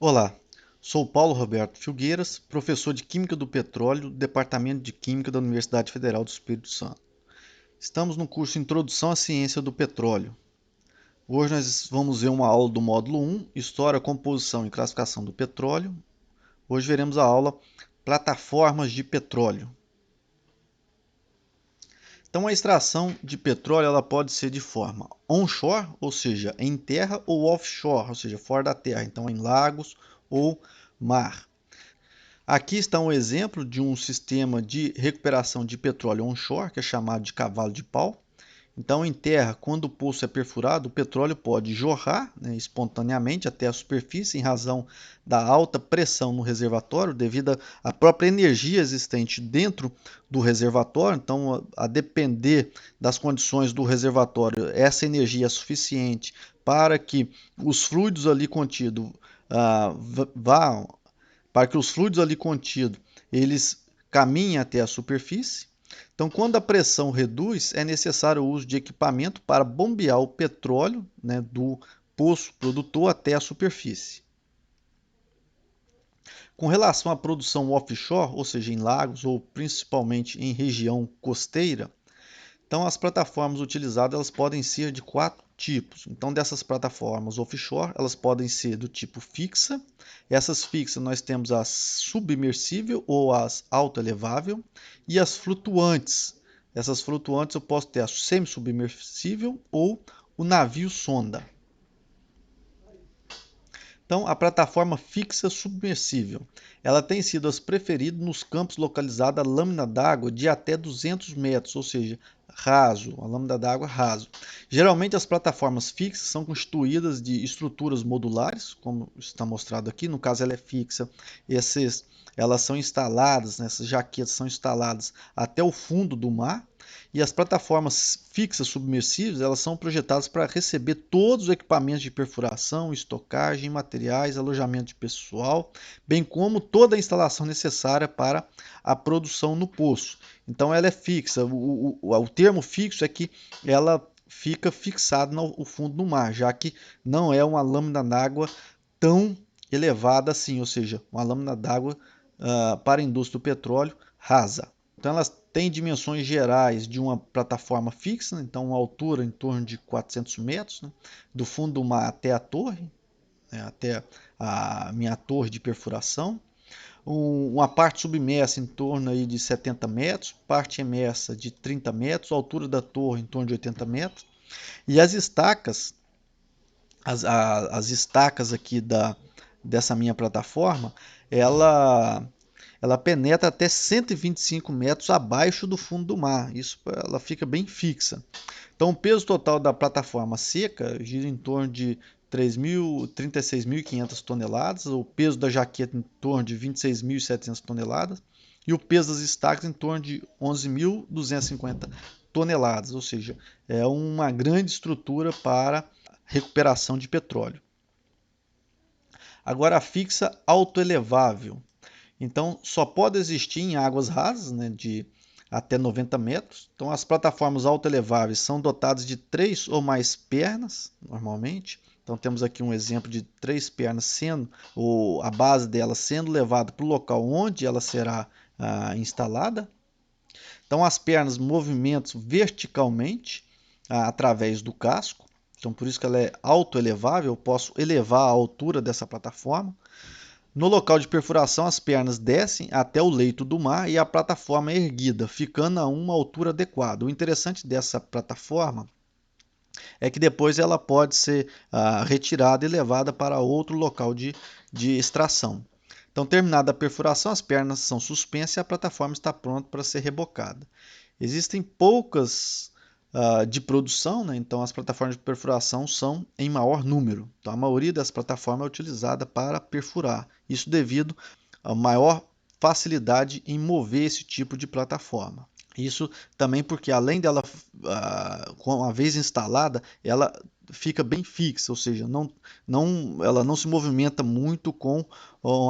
Olá, sou Paulo Roberto Filgueiras, professor de Química do Petróleo do Departamento de Química da Universidade Federal do Espírito Santo. Estamos no curso Introdução à Ciência do Petróleo. Hoje nós vamos ver uma aula do módulo 1, História, Composição e Classificação do Petróleo. Hoje veremos a aula Plataformas de Petróleo. Então, a extração de petróleo ela pode ser de forma onshore, ou seja, em terra, ou offshore, ou seja, fora da terra, então em lagos ou mar. Aqui está um exemplo de um sistema de recuperação de petróleo onshore, que é chamado de cavalo de pau. Então, em terra, quando o poço é perfurado, o petróleo pode jorrar, né, espontaneamente até a superfície em razão da alta pressão no reservatório, devido à própria energia existente dentro do reservatório. Então, a depender das condições do reservatório, essa energia é suficiente para que os fluidos ali contidos vá para que os fluidos ali contidos eles caminhem até a superfície. Então, quando a pressão reduz, é necessário o uso de equipamento para bombear o petróleo, né, do poço produtor até a superfície. Com relação à produção offshore, ou seja, em lagos ou principalmente em região costeira, então, as plataformas utilizadas elas podem ser de quatro tipos. Então, dessas plataformas offshore, elas podem ser do tipo fixa. Essas fixas nós temos as submersível ou as autoelevável e as flutuantes. Essas flutuantes eu posso ter a semi-submersível ou o navio sonda. Então, a plataforma fixa submersível, ela tem sido as preferidas nos campos localizados à lâmina d'água de até 200 metros, ou seja, raso, a lâmina d'água raso. Geralmente as plataformas fixas são constituídas de estruturas modulares, como está mostrado aqui, no caso ela é fixa, elas são instaladas, né, essas jaquetas são instaladas até o fundo do mar, e as plataformas fixas submersíveis, elas são projetadas para receber todos os equipamentos de perfuração, estocagem, materiais, alojamento de pessoal, bem como toda a instalação necessária para a produção no poço. Então ela é fixa. O termo fixo é que ela fica fixada no fundo do mar, já que não é uma lâmina d'água tão elevada assim, ou seja, uma lâmina d'água para a indústria do petróleo rasa. Então elas têm dimensões gerais de uma plataforma fixa, né? Então uma altura em torno de 400 metros, né? Do fundo do mar até a torre, né? Até a minha torre de perfuração. Uma parte submersa em torno aí de 70 metros, parte emersa de 30 metros, a altura da torre em torno de 80 metros. E as estacas, as estacas aqui dessa minha plataforma, ela ela penetra até 125 metros abaixo do fundo do mar. Isso ela fica bem fixa. Então, o peso total da plataforma seca gira em torno de 36.500 toneladas, o peso da jaqueta em torno de 26.700 toneladas e o peso das estacas em torno de 11.250 toneladas, ou seja, é uma grande estrutura para recuperação de petróleo. Agora, a fixa autoelevável. Então, só pode existir em águas rasas, né, de até 90 metros. Então, as plataformas autoeleváveis são dotadas de três ou mais pernas, normalmente. Então, temos aqui um exemplo de três pernas sendo, ou a base dela sendo levada para o local onde ela será instalada. Então, as pernas movimentam verticalmente através do casco. Então, por isso que ela é autoelevável. Eu posso elevar a altura dessa plataforma. No local de perfuração, as pernas descem até o leito do mar e a plataforma é erguida, ficando a uma altura adequada. O interessante dessa plataforma é que depois ela pode ser retirada e levada para outro local de extração. Então, terminada a perfuração, as pernas são suspensas e a plataforma está pronta para ser rebocada. Existem poucas de produção, né? Então as plataformas de perfuração são em maior número. Então, a maioria das plataformas é utilizada para perfurar. Isso devido a maior facilidade em mover esse tipo de plataforma. Isso também porque além dela, uma vez instalada, ela fica bem fixa, ou seja, ela não se movimenta muito com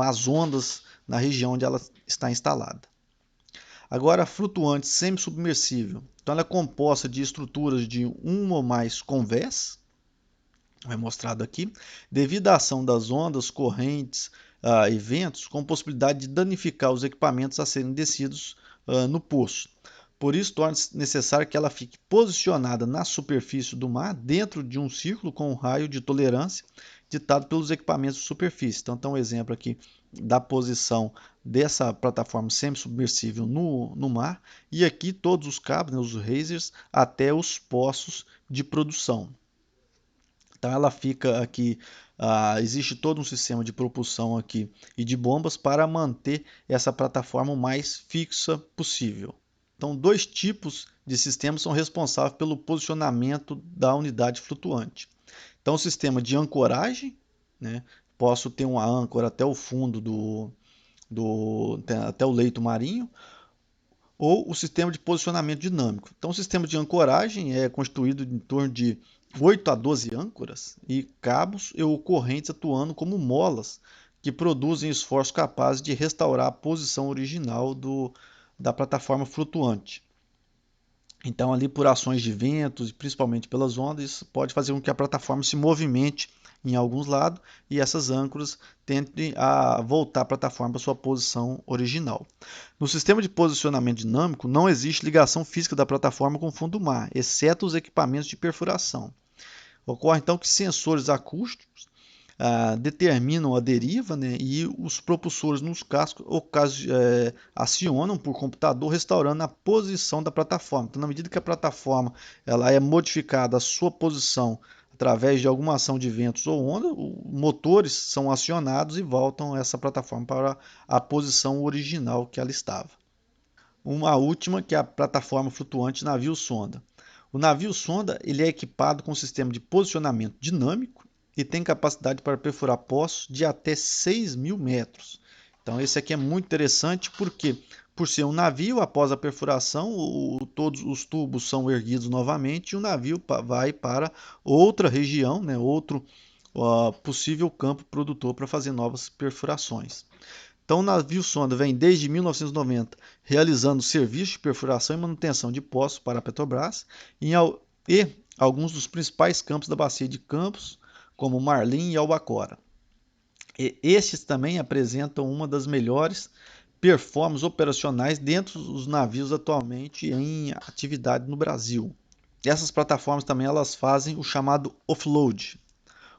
as ondas na região onde ela está instalada. Agora, a flutuante semi-submersível. Então, ela é composta de estruturas de um ou mais convés. é mostrado aqui, devido à ação das ondas, correntes e ventos, com possibilidade de danificar os equipamentos a serem descidos no poço. Por isso, torna-se necessário que ela fique posicionada na superfície do mar, dentro de um círculo com um raio de tolerância ditado pelos equipamentos de superfície. Então, tem um exemplo aqui da posição dessa plataforma semi-submersível no mar, e aqui todos os cabos, né, os risers, até os poços de produção. Então ela fica aqui, existe todo um sistema de propulsão aqui e de bombas para manter essa plataforma o mais fixa possível. Então, dois tipos de sistemas são responsáveis pelo posicionamento da unidade flutuante. Então, o sistema de ancoragem, né? Posso ter uma âncora até o fundo até o leito marinho, ou o sistema de posicionamento dinâmico. Então, o sistema de ancoragem é constituído em torno de 8 a 12 âncoras e cabos ou correntes atuando como molas que produzem esforços capazes de restaurar a posição original da plataforma flutuante. Então, ali por ações de ventos e principalmente pelas ondas, isso pode fazer com que a plataforma se movimente em alguns lados e essas âncoras tentem a voltar a plataforma para sua posição original. No sistema de posicionamento dinâmico, não existe ligação física da plataforma com o fundo do mar, exceto os equipamentos de perfuração. Ocorre então que sensores acústicos determinam a deriva, né, e os propulsores nos cascos acionam por computador, restaurando a posição da plataforma. Então, na medida que a plataforma ela é modificada a sua posição através de alguma ação de ventos ou onda, motores são acionados e voltam essa plataforma para a posição original que ela estava. Uma última, que é a plataforma flutuante navio-sonda. O navio-sonda ele é equipado com um sistema de posicionamento dinâmico e tem capacidade para perfurar poços de até 6.000 metros. Então, esse aqui é muito interessante porque, por ser um navio, após a perfuração, todos os tubos são erguidos novamente e o navio vai para outra região, né, outro possível campo produtor para fazer novas perfurações. Então, o navio sonda vem desde 1990 realizando serviços de perfuração e manutenção de poços para a Petrobras e alguns dos principais campos da bacia de Campos, como Marlim e Albacora. Estes também apresentam uma das melhores performances operacionais dentro dos navios atualmente em atividade no Brasil. Essas plataformas também elas fazem o chamado offload.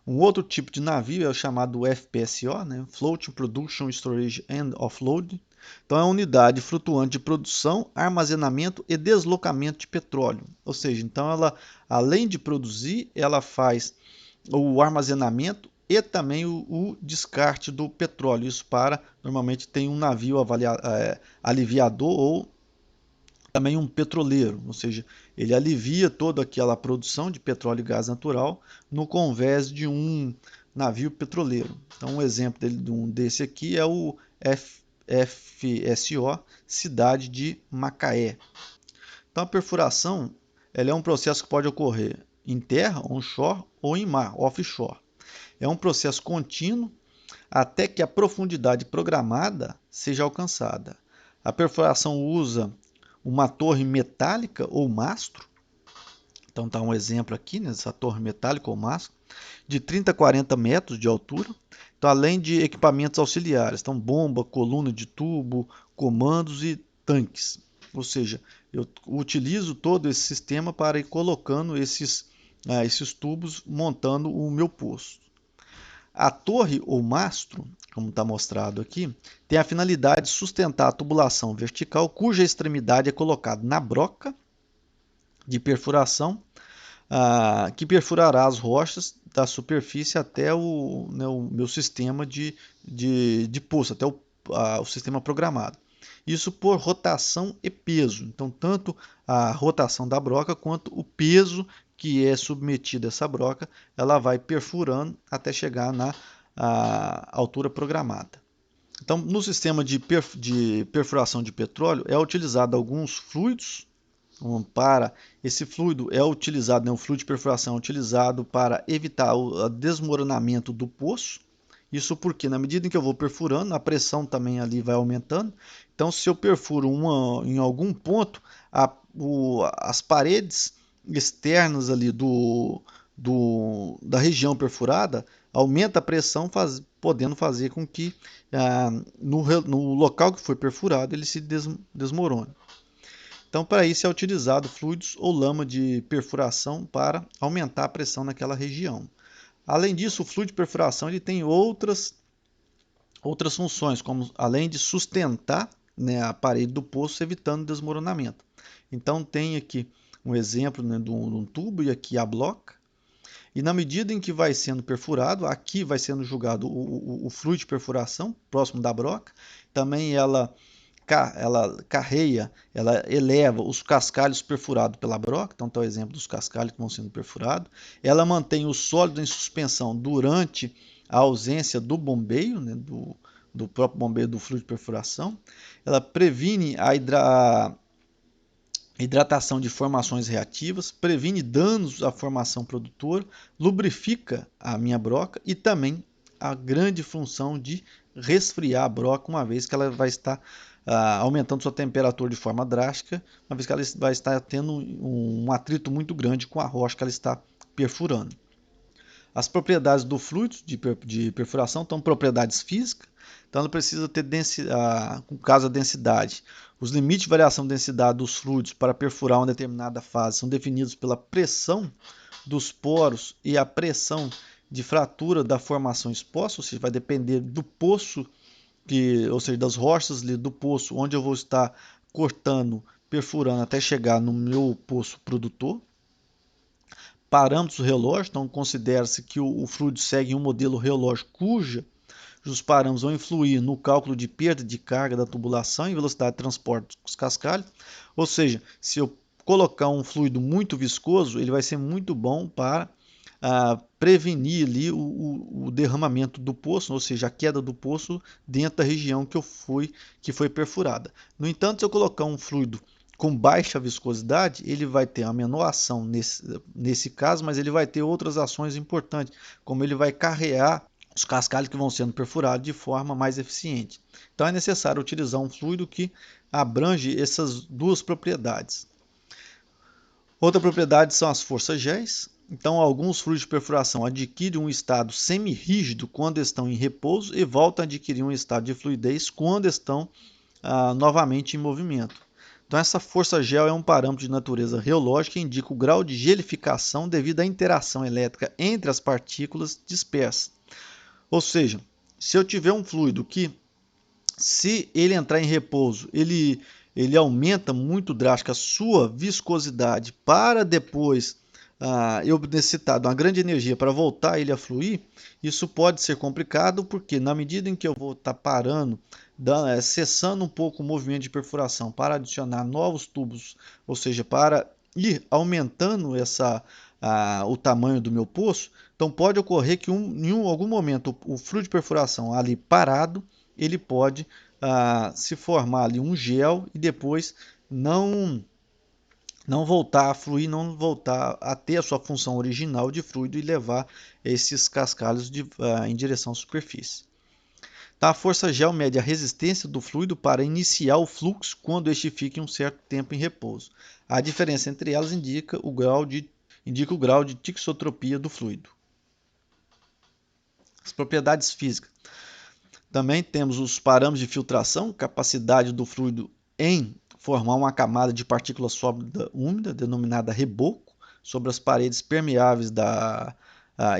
Um outro tipo de navio é o chamado FPSO, né? Floating Production, Storage and Offload. Então é uma unidade flutuante de produção, armazenamento e deslocamento de petróleo. Ou seja, então ela, além de produzir, ela faz o armazenamento e também o descarte do petróleo. Isso normalmente tem um navio aliviador ou também um petroleiro, ou seja, ele alivia toda aquela produção de petróleo e gás natural no convés de um navio petroleiro. Então, um exemplo desse aqui é o FSO Cidade de Macaé. Então, a perfuração ela é um processo que pode ocorrer em terra, onshore, ou em mar, offshore. É um processo contínuo até que a profundidade programada seja alcançada. A perfuração usa uma torre metálica ou mastro. Então está um exemplo aqui, nessa torre metálica ou mastro, de 30 a 40 metros de altura. Então, além de equipamentos auxiliares, então bomba, coluna de tubo, comandos e tanques. Ou seja, eu utilizo todo esse sistema para ir colocando esses tubos, montando o meu poço. A torre ou mastro, como está mostrado aqui, tem a finalidade de sustentar a tubulação vertical, cuja extremidade é colocada na broca de perfuração, que perfurará as rochas da superfície até o meu sistema de poço, até o sistema programado. Isso por rotação e peso. Então, tanto a rotação da broca quanto o peso que é submetido a essa broca, ela vai perfurando até chegar na altura programada. Então, no sistema de perfuração de petróleo, é utilizado alguns fluidos para esse fluido é utilizado, né, o fluido de perfuração é utilizado para evitar o desmoronamento do poço. Isso porque na medida em que eu vou perfurando, a pressão também ali vai aumentando. Então, se eu perfuro em algum ponto, as paredes externas ali da região perfurada, aumenta a pressão, podendo fazer com que no local que foi perfurado ele se desmorone. Então, para isso é utilizado fluidos ou lama de perfuração para aumentar a pressão naquela região. Além disso, o fluido de perfuração ele tem outras funções, como além de sustentar, né, a parede do poço, evitando desmoronamento. Então, tem aqui um exemplo, né, de um tubo e aqui a bloca. E na medida em que vai sendo perfurado, aqui vai sendo jogado o fluido de perfuração próximo da broca. Também ela carreia, ela eleva os cascalhos perfurados pela broca. Então, está o exemplo dos cascalhos que vão sendo perfurados. Ela mantém o sólido em suspensão durante a ausência do bombeio, né, do próprio bombeio do fluido de perfuração. Ela previne a hidratação de formações reativas, previne danos à formação produtora, lubrifica a minha broca e também a grande função de resfriar a broca, uma vez que ela vai estar aumentando sua temperatura de forma drástica, uma vez que ela vai estar tendo um atrito muito grande com a rocha que ela está perfurando. As propriedades do fluido de perfuração são propriedades físicas, então ela precisa ter densidade, com caso a densidade. Os limites de variação de densidade dos fluidos para perfurar uma determinada fase são definidos pela pressão dos poros e a pressão de fratura da formação exposta, ou seja, vai depender do poço, ou seja, das rochas do poço onde eu vou estar cortando, perfurando até chegar no meu poço produtor. Parâmetros do relógio, então considera-se que o fluido segue um modelo relógio cujos parâmetros vão influir no cálculo de perda de carga da tubulação e velocidade de transporte dos cascalhos. Ou seja, se eu colocar um fluido muito viscoso, ele vai ser muito bom para prevenir ali o derramamento do poço, ou seja, a queda do poço dentro da região que foi perfurada. No entanto, se eu colocar um fluido com baixa viscosidade, ele vai ter a menor ação nesse caso, mas ele vai ter outras ações importantes, como ele vai carrear os cascalhos que vão sendo perfurados de forma mais eficiente. Então é necessário utilizar um fluido que abrange essas duas propriedades. Outra propriedade são as forças géis. Então, alguns fluidos de perfuração adquirem um estado semi-rígido quando estão em repouso e voltam a adquirir um estado de fluidez quando estão novamente em movimento. Então, essa força gel é um parâmetro de natureza reológica que indica o grau de gelificação devido à interação elétrica entre as partículas dispersas. Ou seja, se eu tiver um fluido que, se ele entrar em repouso, ele aumenta muito drástica a sua viscosidade para depois eu necessitar de uma grande energia para voltar ele a fluir, isso pode ser complicado, porque na medida em que eu vou estar parando, cessando um pouco o movimento de perfuração para adicionar novos tubos, ou seja, para ir aumentando o tamanho do meu poço, então pode ocorrer que em algum momento o fluido de perfuração ali parado, ele pode se formar ali um gel e depois não voltar a fluir, não voltar a ter a sua função original de fluido e levar esses cascalhos em direção à superfície. Então, a força gel mede a resistência do fluido para iniciar o fluxo quando este fica um certo tempo em repouso. A diferença entre elas indica o grau de tixotropia do fluido. As propriedades físicas. Também temos os parâmetros de filtração, capacidade do fluido em formar uma camada de partícula sólida úmida, denominada reboco, sobre as paredes permeáveis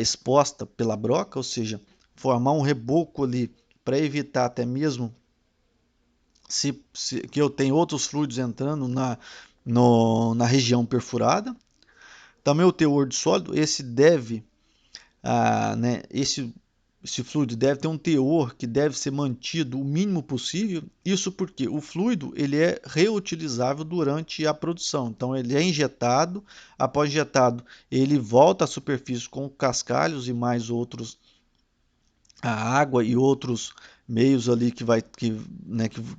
exposta pela broca, ou seja, formar um reboco ali para evitar até mesmo que eu tenha outros fluidos entrando na região perfurada. Também o teor de sólido, esse fluido deve ter um teor que deve ser mantido o mínimo possível. Isso porque o fluido ele é reutilizável durante a produção. Então ele é injetado, após injetado ele volta à superfície com cascalhos e mais outros, a água e outros meios ali que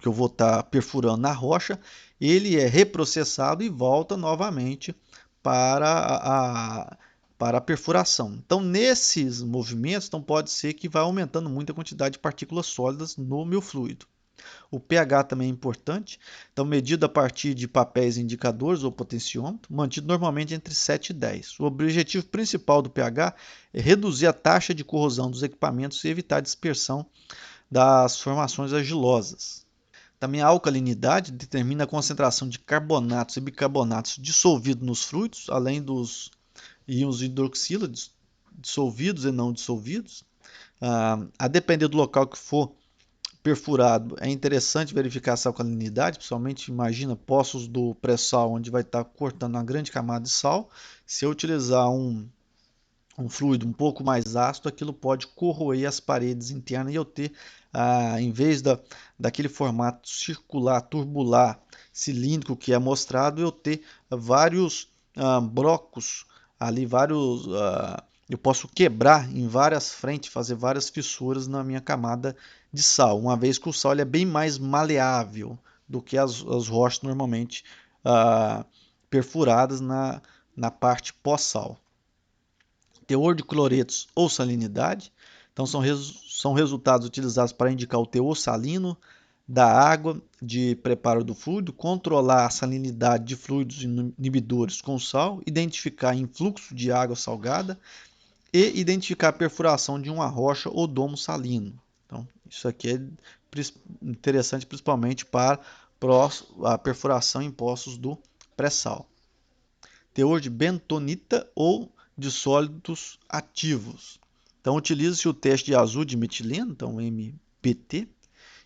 eu vou estar perfurando na rocha. Ele é reprocessado e volta novamente para a perfuração. Então, nesses movimentos, pode ser que vá aumentando muito a quantidade de partículas sólidas no meu fluido. O pH também é importante, então medido a partir de papéis indicadores ou potenciômetro, mantido normalmente entre 7 e 10. O objetivo principal do pH é reduzir a taxa de corrosão dos equipamentos e evitar a dispersão das formações argilosas. Também a alcalinidade determina a concentração de carbonatos e bicarbonatos dissolvidos nos fluidos, além dos íons hidroxila dissolvidos e não dissolvidos. A depender do local que for perfurado, é interessante verificar essa alcalinidade, principalmente imagina poços do pré-sal, onde vai estar cortando uma grande camada de sal. Se eu utilizar um fluido um pouco mais ácido, aquilo pode corroer as paredes internas e eu ter, em vez daquele formato circular, turbular, cilíndrico que é mostrado, eu ter vários brocos ali, eu posso quebrar em várias frentes, fazer várias fissuras na minha camada de sal, uma vez que o sal ele é bem mais maleável do que as rochas normalmente perfuradas na parte pós-sal. Teor de cloretos ou salinidade, então são resultados utilizados para indicar o teor salino da água de preparo do fluido, controlar a salinidade de fluidos inibidores com sal, identificar influxo de água salgada e identificar a perfuração de uma rocha ou domo salino. Então, isso aqui é interessante principalmente para a perfuração em poços do pré-sal. Teor de bentonita ou de sólidos ativos. Então, utiliza-se o teste de azul de metileno, então MPT.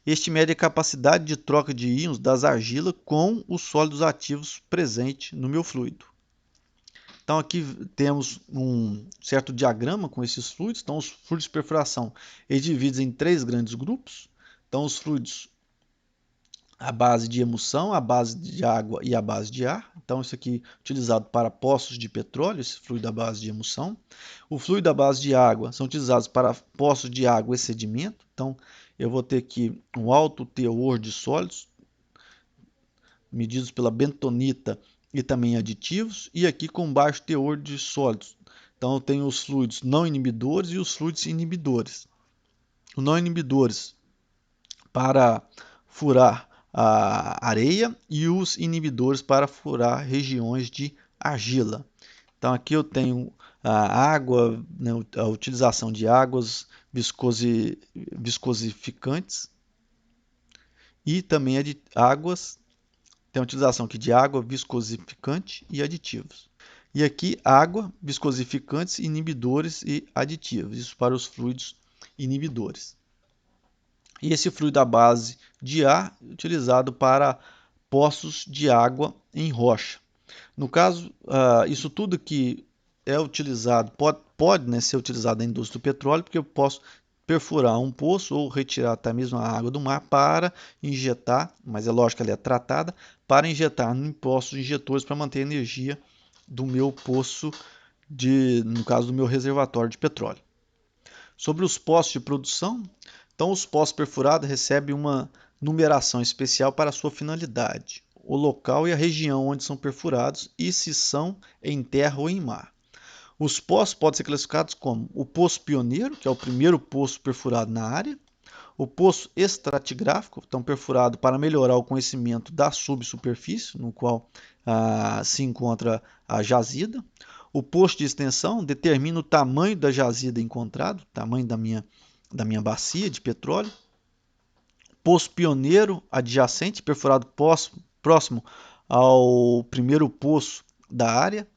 Este mede a capacidade de troca de íons das argilas com os sólidos ativos presentes no meu fluido. Então, aqui temos um certo diagrama com esses fluidos. Então, os fluidos de perfuração dividem em 3 grandes grupos. Então, os fluidos à base de emulsão, a base de água e a base de ar. Então, isso aqui é utilizado para poços de petróleo, esse fluido à base de emulsão. O fluido à base de água são utilizados para poços de água e sedimento. Então, eu vou ter aqui um alto teor de sólidos, medidos pela bentonita e também aditivos, e aqui com baixo teor de sólidos. Então, eu tenho os fluidos não inibidores e os fluidos inibidores. Os não inibidores para furar a areia e os inibidores para furar regiões de argila. Então aqui eu tenho a água, né, a utilização de águas viscosificantes e também águas, tem a utilização aqui de água viscosificante e aditivos. E aqui água, viscosificantes, inibidores e aditivos, isso para os fluidos inibidores. E esse fluido à base de ar utilizado para poços de água em rocha. No caso, isso tudo que é utilizado, pode né, ser utilizado na indústria do petróleo, porque eu posso perfurar um poço ou retirar até mesmo a água do mar para injetar, mas é lógico que ela é tratada, para injetar em poços injetores para manter a energia do meu poço, no caso do meu reservatório de petróleo. Sobre os poços de produção, então os poços perfurados recebem uma numeração especial para a sua finalidade, o local e a região onde são perfurados e se são em terra ou em mar. Os poços podem ser classificados como o poço pioneiro, que é o primeiro poço perfurado na área, o poço estratigráfico, então perfurado para melhorar o conhecimento da subsuperfície, no qual se encontra a jazida. O poço de extensão determina o tamanho da jazida encontrado, o tamanho da minha bacia de petróleo. Poço pioneiro adjacente, perfurado próximo ao primeiro poço da área.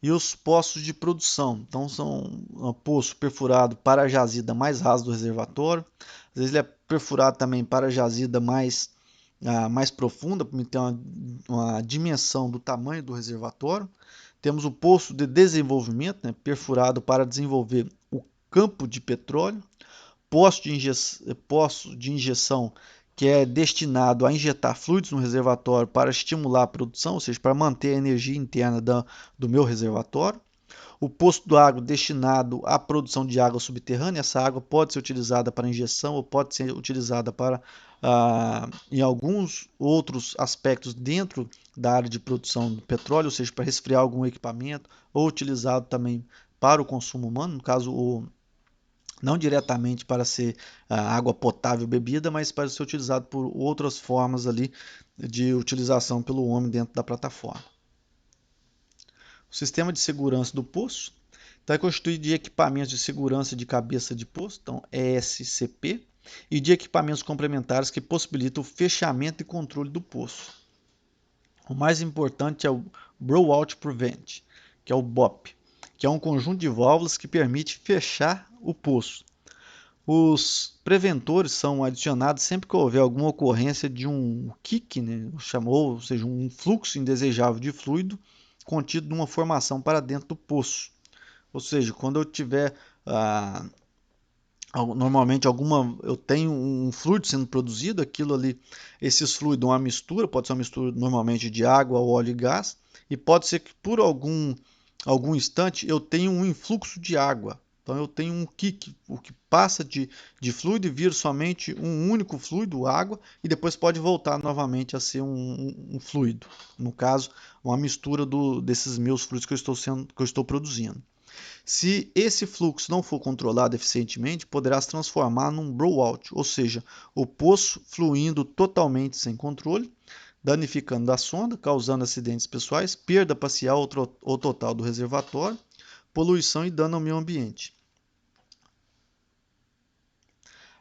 E os poços de produção, então são um poço perfurado para a jazida mais rasa do reservatório. Às vezes ele é perfurado também para a jazida mais profunda, para ter uma dimensão do tamanho do reservatório. Temos o poço de desenvolvimento, né, perfurado para desenvolver o campo de petróleo. Poço de injeção, que é destinado a injetar fluidos no reservatório para estimular a produção, ou seja, para manter a energia interna do meu reservatório. O poço de água destinado à produção de água subterrânea, essa água pode ser utilizada para injeção ou pode ser utilizada para, em alguns outros aspectos dentro da área de produção do petróleo, ou seja, para resfriar algum equipamento, ou utilizado também para o consumo humano, no caso não diretamente para ser água potável bebida, mas para ser utilizado por outras formas ali de utilização pelo homem dentro da plataforma. O sistema de segurança do poço é constituído de equipamentos de segurança de cabeça de poço, então ESCP, e de equipamentos complementares que possibilitam o fechamento e controle do poço. O mais importante é o Blowout Prevent, que é o BOP, que é um conjunto de válvulas que permite fechar o poço. Os preventores são adicionados sempre que houver alguma ocorrência de um kick, né, ou seja, um fluxo indesejável de fluido contido numa formação para dentro do poço. Ou seja, quando eu tiver normalmente eu tenho um fluido sendo produzido, aquilo ali, esses fluidos, uma mistura, pode ser uma mistura normalmente de água, óleo e gás, e pode ser que por algum instante eu tenha um influxo de água. Então eu tenho um kick, o que passa de fluido e vira somente um único fluido, água, e depois pode voltar novamente a ser um fluido. No caso, uma mistura desses meus fluidos que eu estou produzindo. Se esse fluxo não for controlado eficientemente, poderá se transformar num blowout, ou seja, o poço fluindo totalmente sem controle, danificando a sonda, causando acidentes pessoais, perda parcial ou total do reservatório, poluição e dano ao meio ambiente.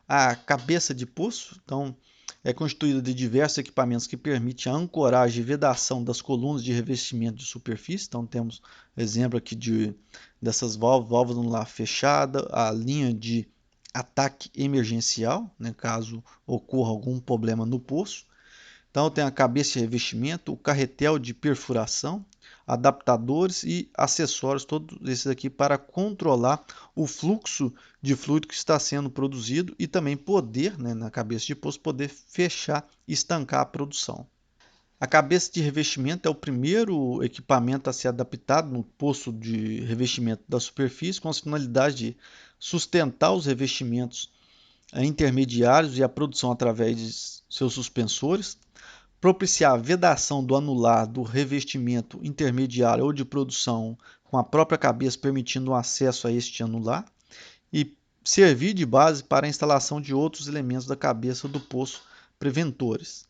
A cabeça de poço, então, é constituída de diversos equipamentos que permitem a ancoragem e vedação das colunas de revestimento de superfície. Então, temos exemplo aqui dessas válvulas lá fechada, a linha de ataque emergencial, né, caso ocorra algum problema no poço. Então, tem a cabeça de revestimento, o carretel de perfuração, adaptadores e acessórios, todos esses aqui para controlar o fluxo de fluido que está sendo produzido e também poder, né, na cabeça de poço, poder fechar e estancar a produção. A cabeça de revestimento é o primeiro equipamento a ser adaptado no poço de revestimento da superfície, com a finalidade de sustentar os revestimentos intermediários e a produção através de seus suspensores, propiciar a vedação do anular do revestimento intermediário ou de produção com a própria cabeça, permitindo o acesso a este anular, e servir de base para a instalação de outros elementos da cabeça do poço preventores.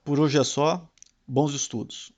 Por hoje é só, bons estudos!